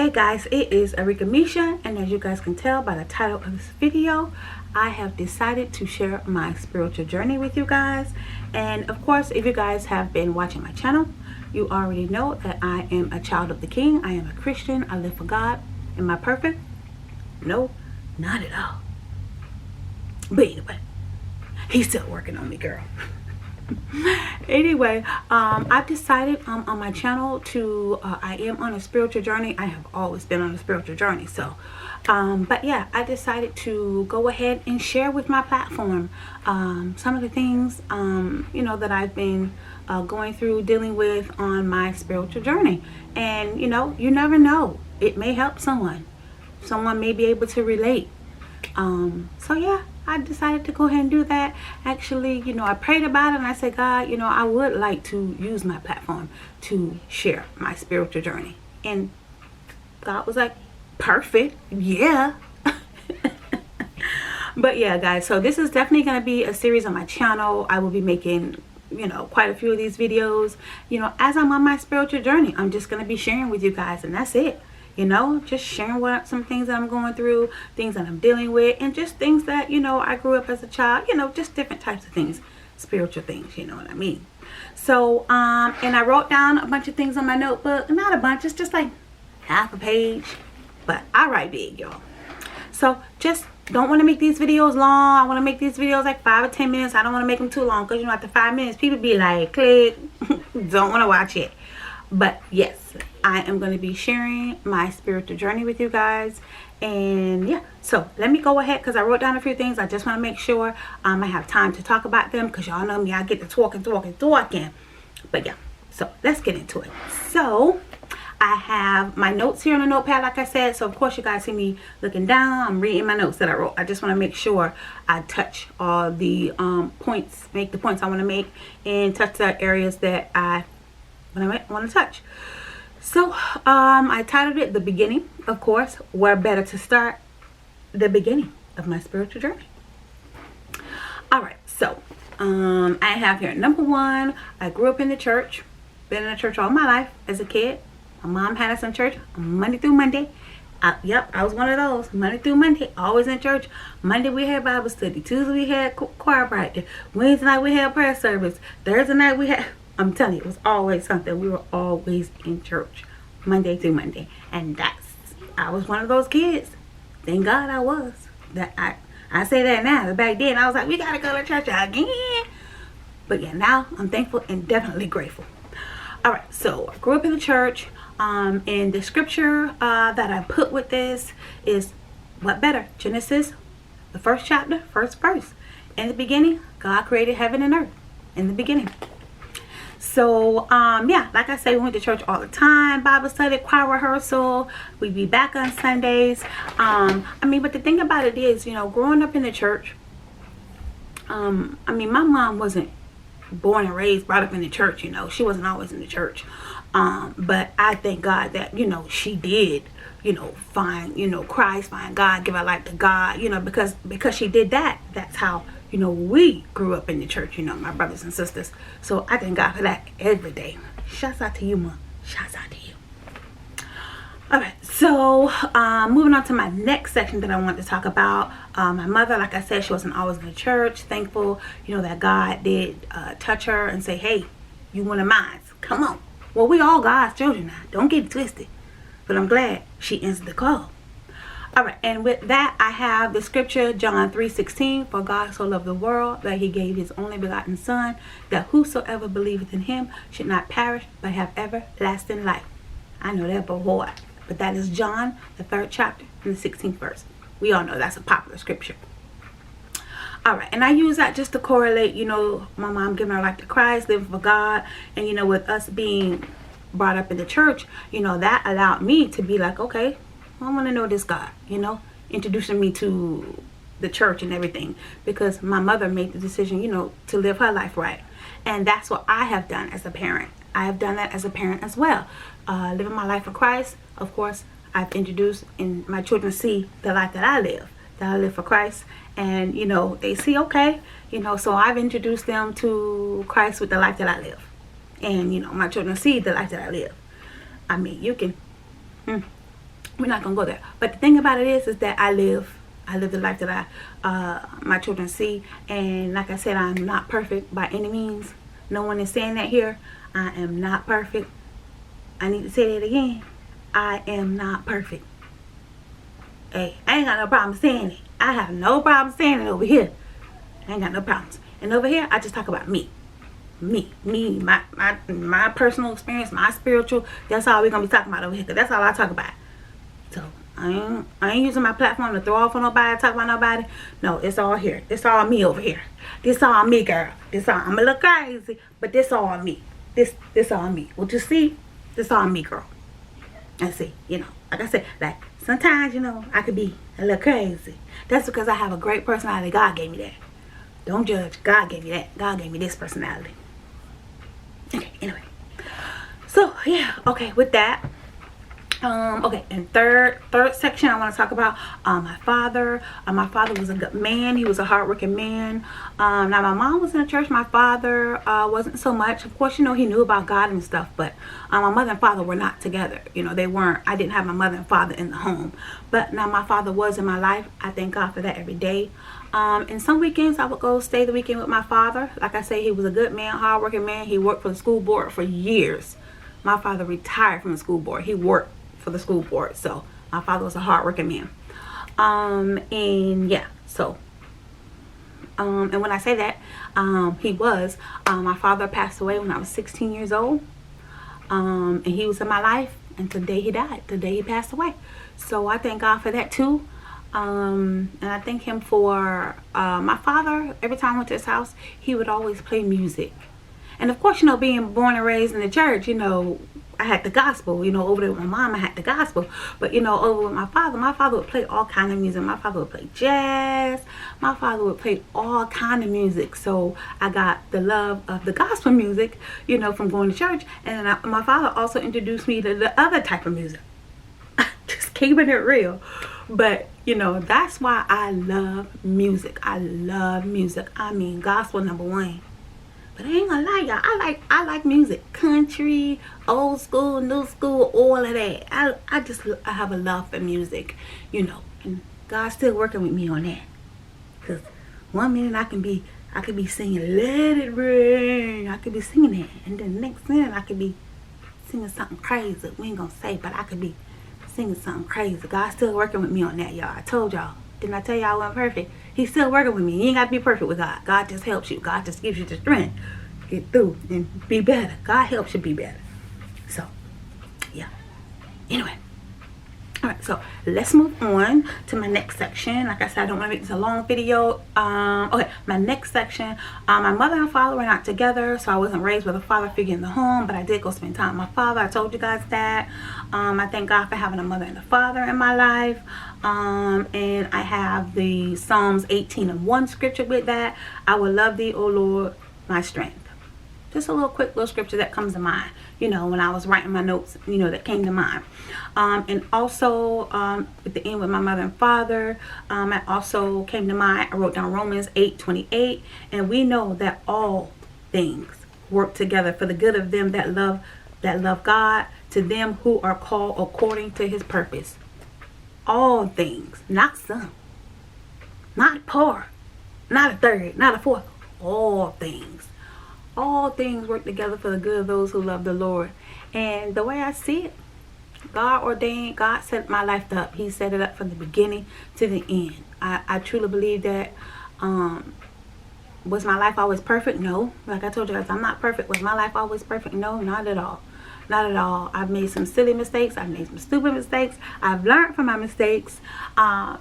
Hey guys, it is Arickamisha, and as you guys can tell by the title of this video, I have decided to share my spiritual journey with you guys. And of course, if you guys have been watching my channel, you already know that I am a child of the King. I am a Christian. I live for God. Am I perfect? No, not at all. But anyway, he's still working on me, girl. Anyway, I've decided on my channel to I am on a spiritual journey. I have always been on a spiritual journey, so but yeah, I decided to go ahead and share with my platform some of the things you know, that I've been going through, dealing with on my spiritual journey. And you know, you never know, it may help someone may be able to relate. So yeah, I decided to go ahead and do that. Actually, you know, I prayed about it and I said, God, you know, I would like to use my platform to share my spiritual journey. And God was like, perfect, yeah. But yeah, guys, so this is definitely going to be a series on my channel. I will be making, you know, quite a few of these videos, you know, as I'm on my spiritual journey. I'm just going to be sharing with you guys, and that's it. You know, just sharing some things that I'm going through, things that I'm dealing with, and just things that, you know, I grew up as a child, you know, just different types of things, spiritual things, you know what I mean? So, and I wrote down a bunch of things on my notebook. Not a bunch, it's just like half a page, but I write big, y'all. So just don't want to make these videos long. I want to make these videos like 5 or 10 minutes. I don't want to make them too long, because, you know, after 5 minutes, people be like, click, don't want to watch it. But yes, I am going to be sharing my spiritual journey with you guys. And yeah, so let me go ahead, because I wrote down a few things. I just want to make sure I have time to talk about them, because y'all know me, I get to talking. But yeah, so let's get into it. So I have my notes here on the notepad, like I said. So of course you guys see me looking down. I'm reading my notes that I wrote. I just want to make sure I touch all the points, make the points I want to make, and touch the areas that I want to touch. So I titled it The Beginning. Of course, where better to start the beginning of my spiritual journey. All right, so I have here number 1. I grew up in the church, been in the church all my life as a kid. My mom had us in church Monday through Monday. Yep, I was one of those. Monday through Monday, always in church. Monday we had Bible study. Tuesday we had choir practice. Wednesday night we had prayer service. Thursday night we had, I'm telling you, it was always something. We were always in church Monday through Monday. And I was one of those kids. Thank God I was. I say that now, but back then I was like, we gotta go to church again. But yeah, now I'm thankful and definitely grateful. Alright, so I grew up in the church. And the scripture that I put with this is, what better? Genesis, the 1st chapter, 1st verse. In the beginning, God created heaven and earth. In the beginning. So yeah, like I say, we went to church all the time, Bible study, choir rehearsal. We'd be back on Sundays. I mean, but the thing about it is, you know, growing up in the church, I mean, my mom wasn't born and raised, brought up in the church, you know. She wasn't always in the church. But I thank God that, you know, she did, you know, find, you know, Christ, find God, give her life to God, you know, because she did that. That's how, you know, we grew up in the church, you know, my brothers and sisters. So I thank God for that every day. Shouts out to you, Mom. Shouts out to you. Alright, so moving on to my next section that I want to talk about. My mother, like I said, she wasn't always in the church. Thankful, you know, that God did touch her and say, hey, you one of mine. Come on. Well, we all God's children now. Don't get it twisted. But I'm glad she answered the call. Alright, and with that, I have the scripture, John 3:16. For God so loved the world that he gave his only begotten Son, that whosoever believeth in him should not perish, but have everlasting life. I know that boy. But that is John, the 3rd chapter, and the 16th verse. We all know that's a popular scripture. Alright, and I use that just to correlate, you know, my mom giving her life to Christ, living for God. And, you know, with us being brought up in the church, you know, that allowed me to be like, okay, I want to know this God, you know, introducing me to the church and everything. Because my mother made the decision, you know, to live her life right. And that's what I have done as a parent. I have done that as a parent as well. Living my life for Christ. Of course, I've introduced, and my children see the life that I live for Christ. And, you know, they see, okay, you know, so I've introduced them to Christ with the life that I live. And, you know, my children see the life that I live. I mean, you can, We're not gonna go there. But the thing about it is that I live the life that my children see. And like I said, I'm not perfect by any means. No one is saying that here. I am not perfect. I need to say that again. I am not perfect. Hey, I ain't got no problem saying it. I have no problem saying it over here. I ain't got no problems. And over here, I just talk about me. My personal experience, my spiritual. That's all we're gonna be talking about over here. Cause that's all I talk about. So I ain't using my platform to throw off on nobody, talk about nobody. No, it's all here. It's all me over here. This all me, girl. I'm a little crazy, but this all me. This all me. What you see? This all me, girl. And see, like I said, like sometimes, I could be a little crazy. That's because I have a great personality. God gave me that. Don't judge. God gave me that. God gave me this personality. Okay, anyway. So, yeah, okay, with that. Okay, and third section I want to talk about my father. My father was a good man. He was a hardworking man. Now my mom was in the church. My father wasn't so much. Of course, he knew about God and stuff, but my mother and father were not together. They weren't. I didn't have my mother and father in the home. But now my father was in my life. I thank God for that every day. And some weekends I would go stay the weekend with my father. Like I say, he was a good man, hardworking man. He worked for the school board for years. My father retired from the school board. He worked for the school board. So my father was a hardworking man. And yeah, so and when I say that, he was my father passed away when I was 16 years old. And he was in my life, and today he died. Today he passed away. So I thank God for that too. And I thank him for my father. Every time I went to his house, he would always play music. And of course, being born and raised in the church, I had the gospel. Over there with my mom, I had the gospel. But over with my father would play all kind of music. My father would play jazz. My father would play all kind of music. So I got the love of the gospel music, from going to church. And my father also introduced me to the other type of music. Just keeping it real. But that's why I love music. I love music. I mean, gospel #1. But I ain't gonna lie, y'all. I like music, country, old school, new school, all of that. I have a love for music, and God's still working with me on that. Cause one minute I could be singing "Let It Rain," I could be singing that, and then the next minute I could be singing something crazy. We ain't gonna say, but I could be singing something crazy. God's still working with me on that, y'all. I told y'all. Didn't I tell y'all I wasn't perfect? He's still working with me. You ain't got to be perfect with God. God just helps you. God just gives you the strength to get through and be better. God helps you be better. So, yeah. Anyway. Alright, so let's move on to my next section. Like I said, I don't want to make this a long video. Okay, my next section. My mother and father were not together, so I wasn't raised with a father figure in the home, but I did go spend time with my father. I told you guys that. I thank God for having a mother and a father in my life. And I have the Psalms 18:1 scripture with that. I will love thee, O Lord, my strength. Just a quick little scripture that comes to mind, when I was writing my notes, that came to mind. And also, at the end with my mother and father, it also came to mind. I wrote down Romans 8:28, and we know that all things work together for the good of them that love God, to them who are called according to his purpose. All things, not some, not part, not a third, not a fourth. All things. All things work together for the good of those who love the Lord. And the way I see it, God ordained, God set my life up. He set it up from the beginning to the end. I truly believe that. Was my life always perfect? No. Like I told you guys, I'm not perfect. Was my life always perfect? No, not at all. Not at all. I've made some silly mistakes. I've made some stupid mistakes. I've learned from my mistakes. And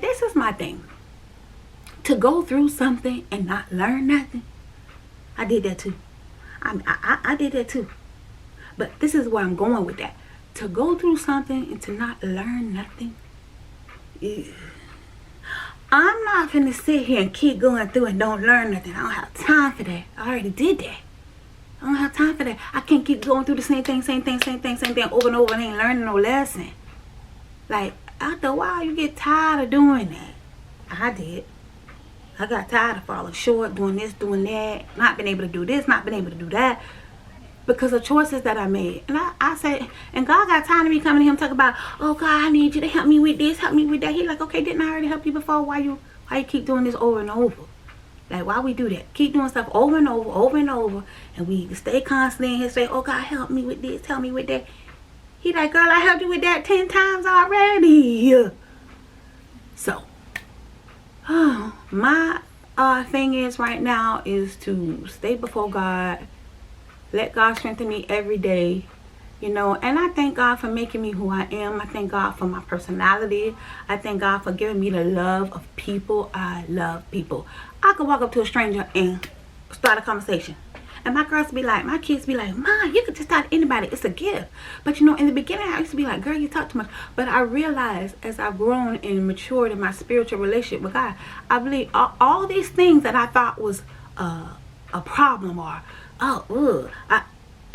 this is my thing. To go through something and not learn nothing. I did that too. I did that too. But this is where I'm going with that. To go through something and to not learn nothing. I'm not gonna sit here and keep going through and don't learn nothing. I don't have time for that. I already did that. I don't have time for that. I can't keep going through the same thing over and over and ain't learning no lesson. Like, after a while, you get tired of doing that. I did. I got tired of falling short, doing this, doing that, not being able to do this, not being able to do that. because of choices that I made. And I said, and God got tired of me coming to him talking about, oh God, I need you to help me with this, help me with that. He's like, okay, didn't I already help you before? Why you keep doing this over and over? Like, why we do that? Keep doing stuff over and over and over, and we stay constantly in his say, oh God, help me with this, help me with that. He like, girl, I helped you with that 10 times already. So, my thing is right now is to stay before God. Let God strengthen me every day. You know, and I thank God for making me who I am. I thank God for my personality. I thank God for giving me the love of people. I love people. I could walk up to a stranger and start a conversation. And my girls be like, my kids be like, Mom, you could just talk to anybody. It's a gift. But you know, in the beginning, I used to be like, girl, you talk too much. But I realized as I've grown and matured in my spiritual relationship with God, I believe all these things that I thought was a problem or,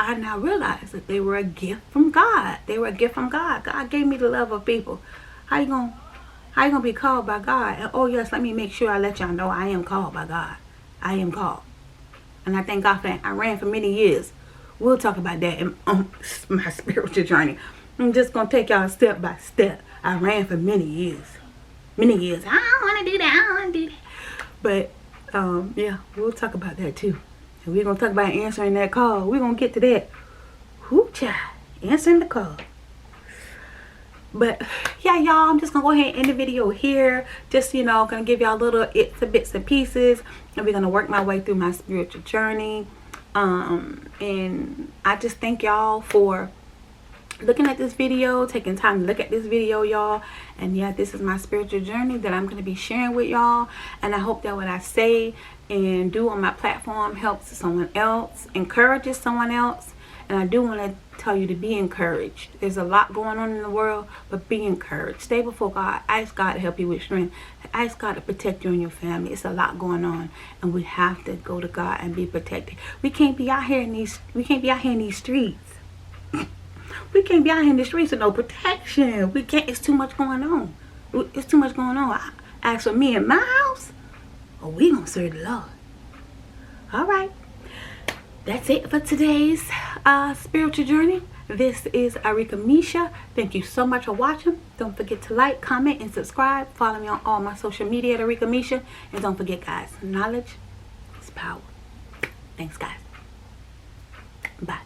I now realize that they were a gift from God. They were a gift from God. God gave me the love of people. How you gonna be called by God? And oh yes, let me make sure I let y'all know I am called by God. I am called. And I thank God for that. I ran for many years. We'll talk about that in my spiritual journey. I'm just gonna take y'all step by step. I ran for many years. Many years. I don't wanna do that. I don't wanna do that. But yeah, we'll talk about that too. And we're going to talk about answering that call. We're going to get to that. Whoo, child. Answering the call. But, yeah, y'all. I'm just going to go ahead and end the video here. Just, you know, going to give y'all little bits and pieces. And we're going to work my way through my spiritual journey. And I just thank y'all for looking at this video, taking time to look at this video, y'all. And yeah, this is my spiritual journey that I'm going to be sharing with y'all. And I hope that what I say and do on my platform helps someone else, encourages someone else. And I do want to tell you to be encouraged. There's a lot going on in the world, but be encouraged. Stay before God. Ask God to help you with strength. Ask God to protect you and your family. It's a lot going on, and we have to go to God and be protected. We can't be out here in these streets. We can't be out here in the streets with no protection. We can't. It's too much going on. It's too much going on. As for me and my house, we gonna serve the Lord. All right. That's it for today's spiritual journey. This is Arickamisha. Thank you so much for watching. Don't forget to like, comment, and subscribe. Follow me on all my social media at Arickamisha. And don't forget, guys, knowledge is power. Thanks, guys. Bye.